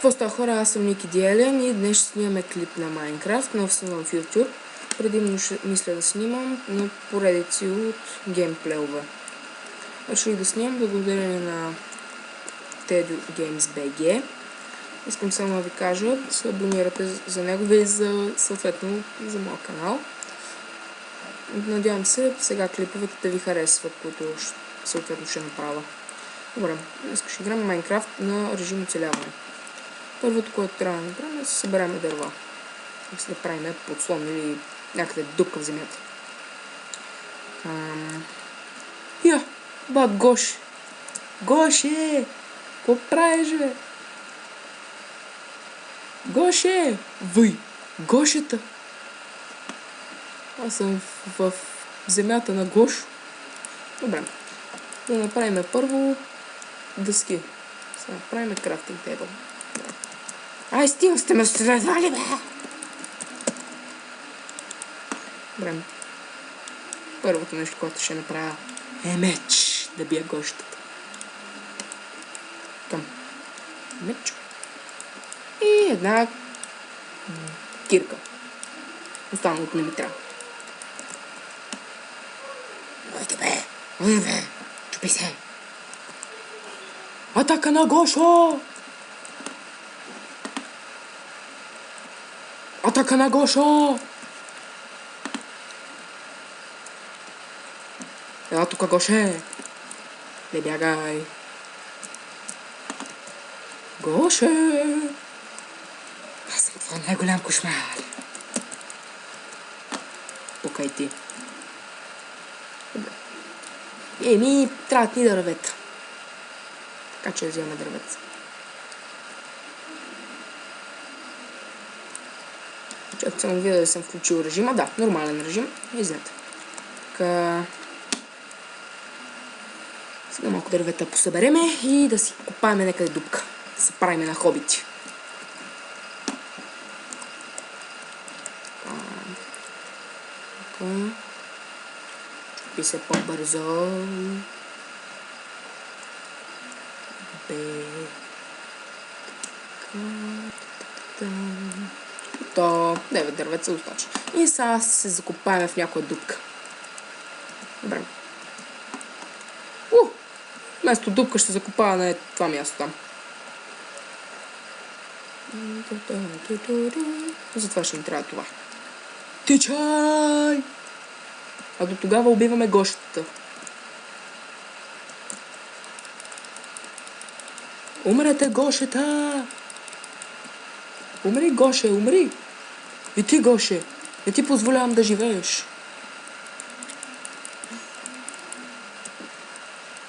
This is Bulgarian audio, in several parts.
Какво става, хора? Аз съм Ники Диелен и днес ще снимаме клип на Майнкрафт, нов съм в YouTube. Предимно мисля да снимам на поредици от геймплейове. Реших да снимам благодарение на Tedu Games BG. Искам само да ви кажа да се абонирате за него и съответно за моя канал. Надявам се сега клиповете да ви харесват, които съответно ще направя. Добре, днес ще играм Майнкрафт на режим оцеляване. Първото, което трябва да направим е да съберем дърва. Да правим подслон или някъде дупка в земята. Бат Гоше! Гоше! Какво правиш, бе? Гоше! Въй! Гошета! Аз съм в земята на Гошо. Добре. Да направим първо дъски. Сега направим крафтинг тейбъл. Ай, стига сте ме страдали, бе! Добре. Първото нещо, което ще направя е меч да бия гощата. Към меч. И една кирка. Останалото не ми трябва. Ойде, бе! Ойде, бе! Чупи се! Атака на Гошо! Атака на Гошо! Ела тука, Гоше! Не бягай! Гоше! Аз съм твой най-голям кошмар! Покай ти. Еми, трябват ни дървета. Така че взимаме дървета. Чакай само видя да съм включил режима. Да, нормален режим. Излете. Така. Сега малко дървета посъбереме и да си копаеме някъде дупка. Да се правиме на хобити. Така. Чупи се по-бързо. То 9 дървеца достатъчно. И сега се закопаем в някоя дупка. Добре. Вместо дупка ще закопая на това място там. Затова ще ни трябва това. Тичай! А до тогава убиваме гощата. Умрете, Гошета! Умри, Гоше, умри! И ти, Гоше, не ти позволявам да живееш.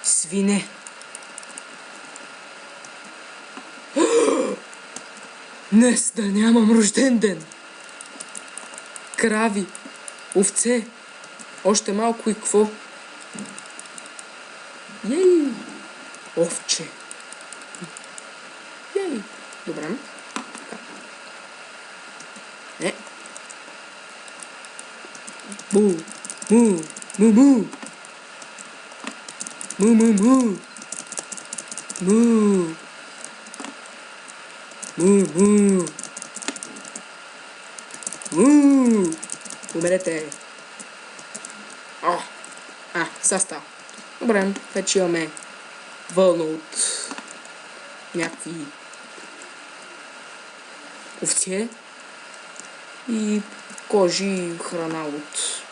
Свине! Днес да нямам рожден ден! Крави, овце, още малко и какво? Ей! Овче! Ей! Добре. Му! Му! Му! Му! Му! Му! Му! Му! Му! Му! Му! Умерете! Сега става. Добре, вече имаме вълна от някакви овце и кожи и храна от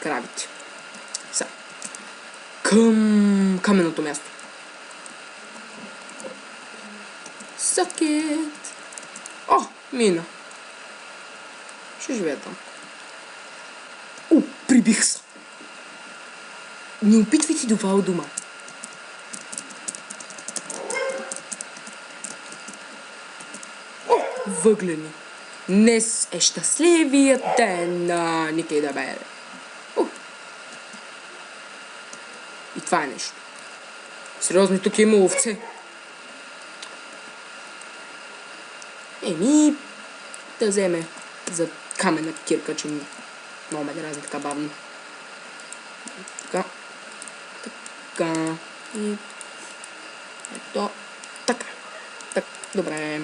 кравите. Сега. Към каменното място. Сакет! Мина. Ще живея там. Прибих се. Не опитвайте това у дома. Въглени. Днес е щастливият ден на Ники да бе. И това е нещо. Сериозно, тук има овце. Еми, да вземе за камена кирка, че много ме дразни така бавно. Така. Така. И ето така. Добре.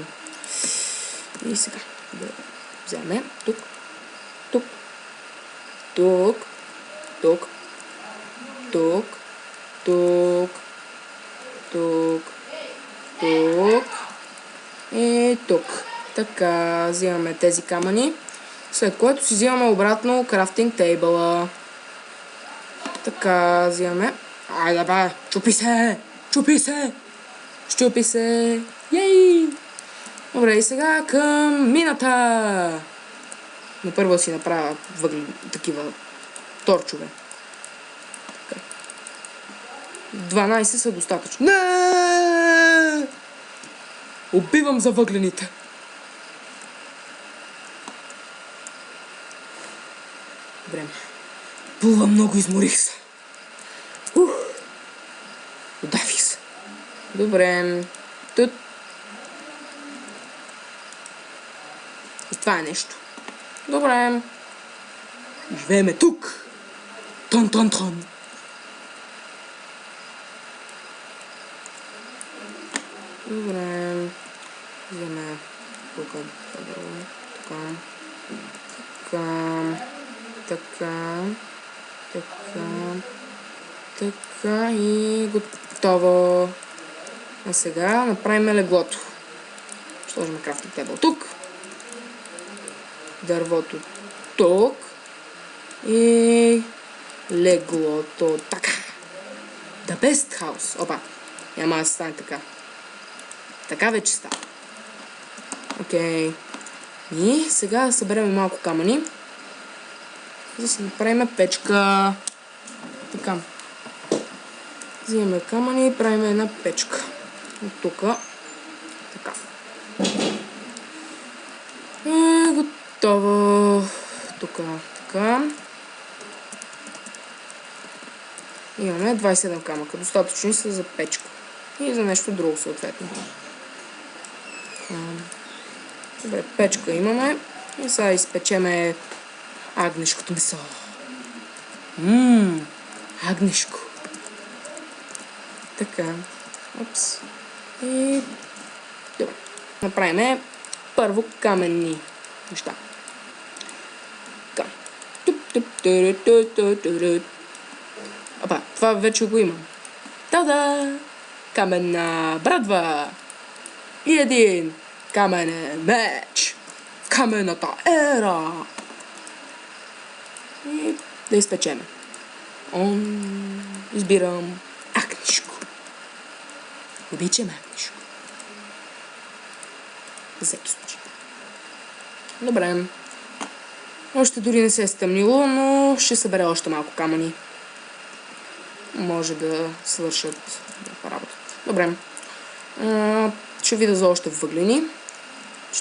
И сега да вземем тук, тук, тук, тук, тук, тук, тук, тук и тук. Така, взимаме тези камъни, след което си взимаме обратно крафтинг тейбъла. Така, взимаме. Айде бе, чупи се! Чупи се! Щупи се! Йей! Добре, и сега към мината! Но първо си направя такива торчове. 12 са достатъчно. Не! Убивам за въглените. Добре. Плувам много, изморих се. Удавих се. Добре. Тут. И това е нещо. Добре. Живееме тук. Тон-тон-тон. Добре. Вземе тук. Така. Така. Така и готово. А сега направим леглото. Ще сложим крафтинг тейбъл тук. Дървото тук. И леглото така. The best house. Опа. Няма да стане така. Така вече става. Окей. И сега да съберем малко камъни. За да си направим печка. Така. Взимаме камъни и правим една печка. От тук. Така. И готово. Тук. Така. Имаме 27 камъка. Достатъчни са за печка. И за нещо друго съответно. Добре, печка имаме. И сега изпечеме агнешкото месо. Агнешко. Така. Опс. И... добре. Направим първо каменни неща. Така. Опа, това вече го имам. Та-да! Каменна брадва! И един каменен меч! Каменната ера! И да изпечеме. Избирам агнешко. Обичам агнешко. За всеки случай. Добре. Още дори не се е стъмнило, но ще събера още малко камъни. Може да свършат работа. Добре. Ще видя за още въглени.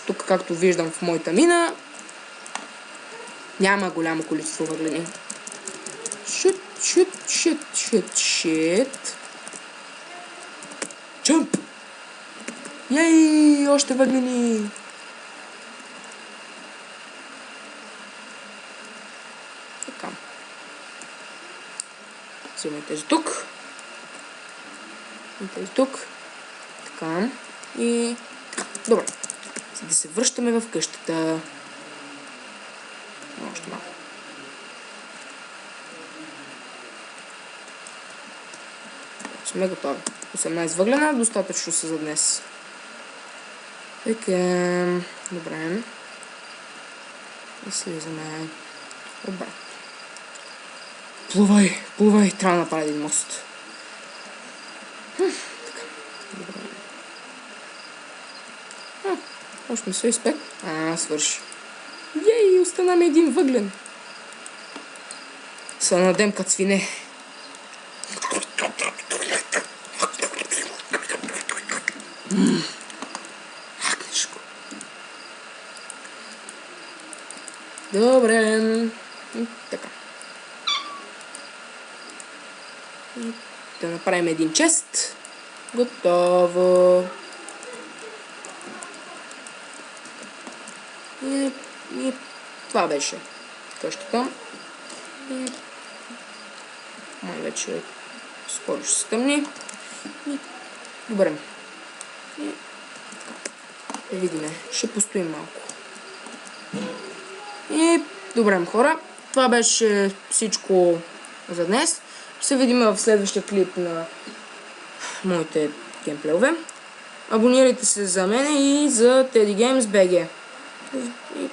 Тук, както виждам в моята мина, няма голямо количество въглени. Шит. Чъмп! Ей, още въглени! Така. Взимаме тези тук. И тези тук. Така. И така. Добре. За да се връщаме в къщата. Още малко. Сме готови. 18 въглена, достатъчно са за днес. Така. Добре. И слизаме обратно. Плувай, трябва да направя един мост. Така. Добре. Още не се изпек. Свърши. Ей, остана ми един въглен. Се надем като свине. Агнешко. Добре. Така. Да направим един чест. Готово. И това беше къщата. Май вече скоро ще се стъмни. Добре. Да видим. Ще постоим малко. И добре, хора. Това беше всичко за днес. Ще се видим в следващия клип на моите геймплейове. Абонирайте се за мен и за Teddy Games BG. И